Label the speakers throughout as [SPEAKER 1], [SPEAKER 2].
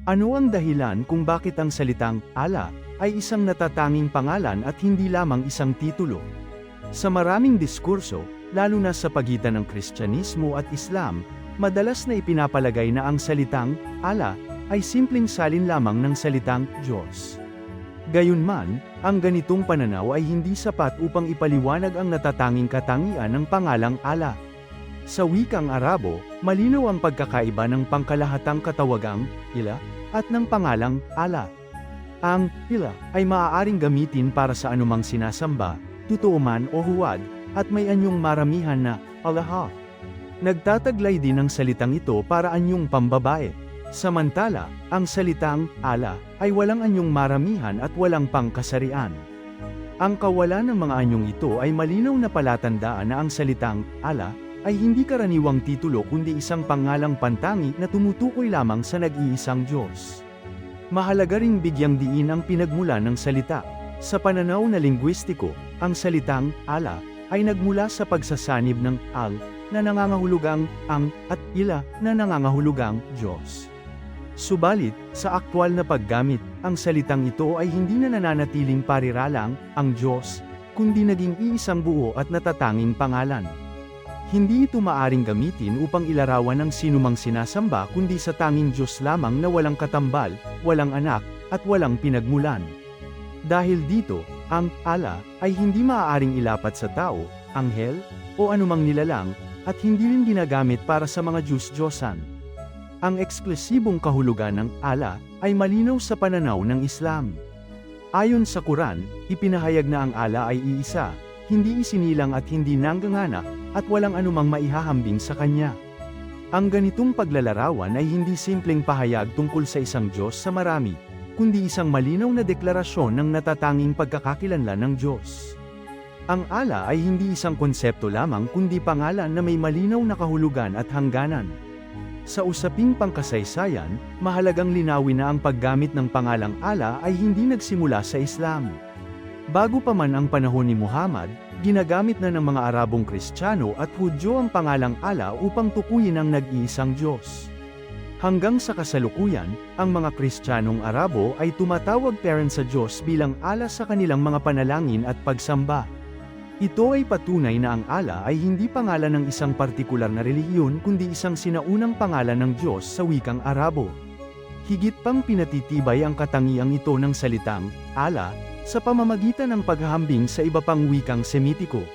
[SPEAKER 1] Ano ang dahilan kung bakit ang salitang Allah ay isang natatanging pangalan at hindi lamang isang titulo? Sa maraming diskurso, lalo na sa pagitan ng Kristyanismo at Islam, madalas na ipinapalagay na ang salitang Allah ay simpleng salin lamang ng salitang Diyos. Gayunman, ang ganitong pananaw ay hindi sapat upang ipaliwanag ang natatanging katangian ng pangalang Allah. Sa wikang Arabo, malinaw ang pagkakaiba ng pangkalahatang katawagang Ilah at ng pangalang Allah. Ang Ilah ay maaaring gamitin para sa anumang sinasamba, totoo man o huwad, at may anyong maramihan na Allah. Nagtataglay din ang salitang ito para anyong pambabae. Samantala, ang salitang Allah ay walang anyong maramihan at walang pangkasarian. Ang kawalan ng mga anyong ito ay malinaw na palatandaan na ang salitang Allah ay hindi karaniwang titulo kundi isang pangalang pantangi na tumutukoy lamang sa nag-iisang Diyos. Mahalaga ring bigyang diin ang pinagmulan ng salita. Sa pananaw na lingwistiko, ang salitang Allah ay nagmula sa pagsasanib ng al na nangangahulugang ang at ila na nangangahulugang Diyos. Subalit, sa aktwal na paggamit, ang salitang ito ay hindi na nananatiling pariralang ang Diyos, kundi naging iisang buo at natatanging pangalan. Hindi ito maaring gamitin upang ilarawan ng sinumang sinasamba kundi sa tanging Diyos lamang na walang katambal, walang anak, at walang pinagmulan. Dahil dito, ang Allah ay hindi maaaring ilapat sa tao, anghel, o anumang nilalang, at hindi rin ginagamit para sa mga Diyos-Diyosan. Ang eksklusibong kahulugan ng Allah ay malinaw sa pananaw ng Islam. Ayon sa Quran, ipinahayag na ang Allah ay iisa, hindi isinilang at hindi nangangana, at walang anumang maihahambing sa Kanya. Ang ganitong paglalarawan ay hindi simpleng pahayag tungkol sa isang Diyos sa marami, kundi isang malinaw na deklarasyon ng natatanging pagkakakilanlan ng Diyos. Ang Allah ay hindi isang konsepto lamang kundi pangalan na may malinaw na kahulugan at hangganan. Sa usaping pangkasaysayan, mahalagang linawin na ang paggamit ng pangalang Allah ay hindi nagsimula sa Islam. Bago pa man ang panahon ni Muhammad, ginagamit na ng mga Arabong Kristiyano at Hudyo ang pangalang Allah upang tukuyin ang nag-iisang Diyos. Hanggang sa kasalukuyan, ang mga Kristiyanong Arabo ay tumatawag pa rin sa Diyos bilang Allah sa kanilang mga panalangin at pagsamba. Ito ay patunay na ang Allah ay hindi pangalan ng isang partikular na relihiyon kundi isang sinaunang pangalan ng Diyos sa wikang Arabo. Higit pang pinatitibay ang katangiang ito ng salitang Allah sa pamamagitan ng paghahambing sa iba pang wikang Semitiko.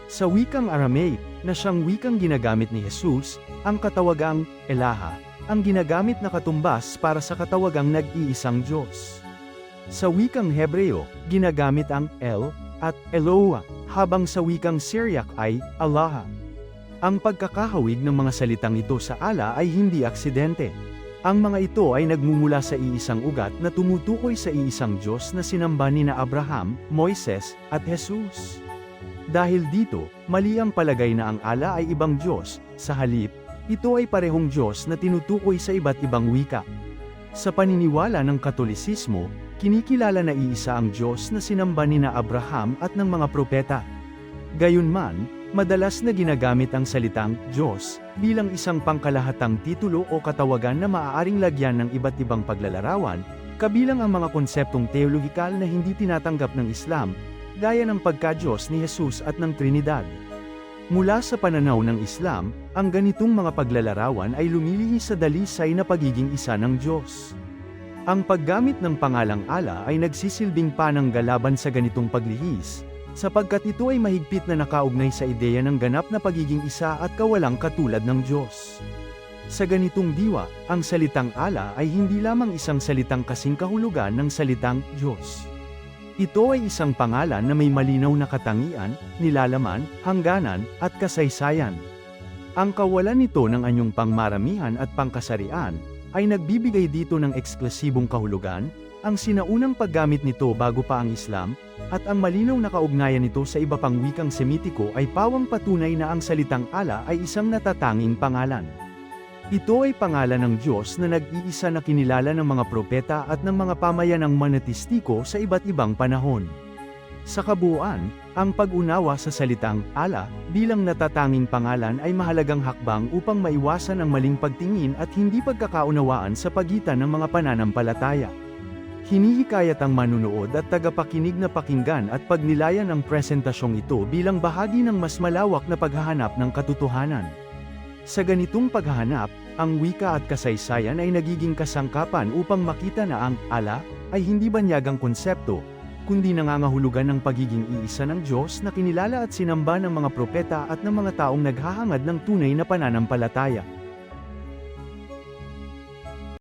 [SPEAKER 1] Sa wikang Aramaic, na siyang wikang ginagamit ni Jesus, ang katawagang Elaha ang ginagamit na katumbas para sa katawagang nag-iisang Diyos. Sa wikang Hebreo, ginagamit ang El at Eloah, habang sa wikang Syriac ay Allah. Ang pagkakahawig ng mga salitang ito sa Allah ay hindi aksidente. Ang mga ito ay nagmumula sa iisang ugat na tumutukoy sa iisang Diyos na sinamba nina Abraham, Moises, at Jesus. Dahil dito, mali ang palagay na ang Allah ay ibang Diyos, sa halip, ito ay parehong Diyos na tinutukoy sa iba't ibang wika. Sa paniniwala ng Katolisismo, kinikilala na iisa ang Diyos na sinamba nina Abraham at ng mga propeta. Gayunman, madalas na ginagamit ang salitang Diyos bilang isang pangkalahatang titulo o katawagan na maaaring lagyan ng iba't ibang paglalarawan, kabilang ang mga konseptong teolohikal na hindi tinatanggap ng Islam, gaya ng pagka-Diyos ni Jesus at ng Trinidad. Mula sa pananaw ng Islam, ang ganitong mga paglalarawan ay lumilihis sa dalisay na pagiging isa ng Diyos. Ang paggamit ng pangalang Allah ay nagsisilbing pananggal laban sa ganitong paglihis, sapagkat ito ay mahigpit na nakaugnay sa ideya ng ganap na pagiging isa at kawalang katulad ng Diyos. Sa ganitong diwa, ang salitang Allah ay hindi lamang isang salitang kasing kahulugan ng salitang Diyos. Ito ay isang pangalan na may malinaw na katangian, nilalaman, hangganan, at kasaysayan. Ang kawalan nito ng anyong pangmaramihan at pangkasarian, ay nagbibigay dito ng eksklusibong kahulugan, ang sinaunang paggamit nito bago pa ang Islam, at ang malinaw na kaugnayan nito sa iba pang wikang Semitiko ay pawang patunay na ang salitang Allah ay isang natatanging pangalan. Ito ay pangalan ng Diyos na nag-iisa na kinilala ng mga propeta at ng mga pamayanang manatistiko sa iba't ibang panahon. Sa kabuuan, ang pag-unawa sa salitang Allah bilang natatanging pangalan ay mahalagang hakbang upang maiwasan ang maling pagtingin at hindi pagkakaunawaan sa pagitan ng mga pananampalataya. Hinihikayat ang manunood at tagapakinig na pakinggan at pagnilayan ang presentasyong ito bilang bahagi ng mas malawak na paghahanap ng katotohanan. Sa ganitong paghahanap, ang wika at kasaysayan ay nagiging kasangkapan upang makita na ang Allah ay hindi banyagang konsepto, kundi nangangahulugan ng pagiging iisa ng Diyos na kinilala at sinamba ng mga propeta at ng mga taong naghahangad ng tunay na pananampalataya.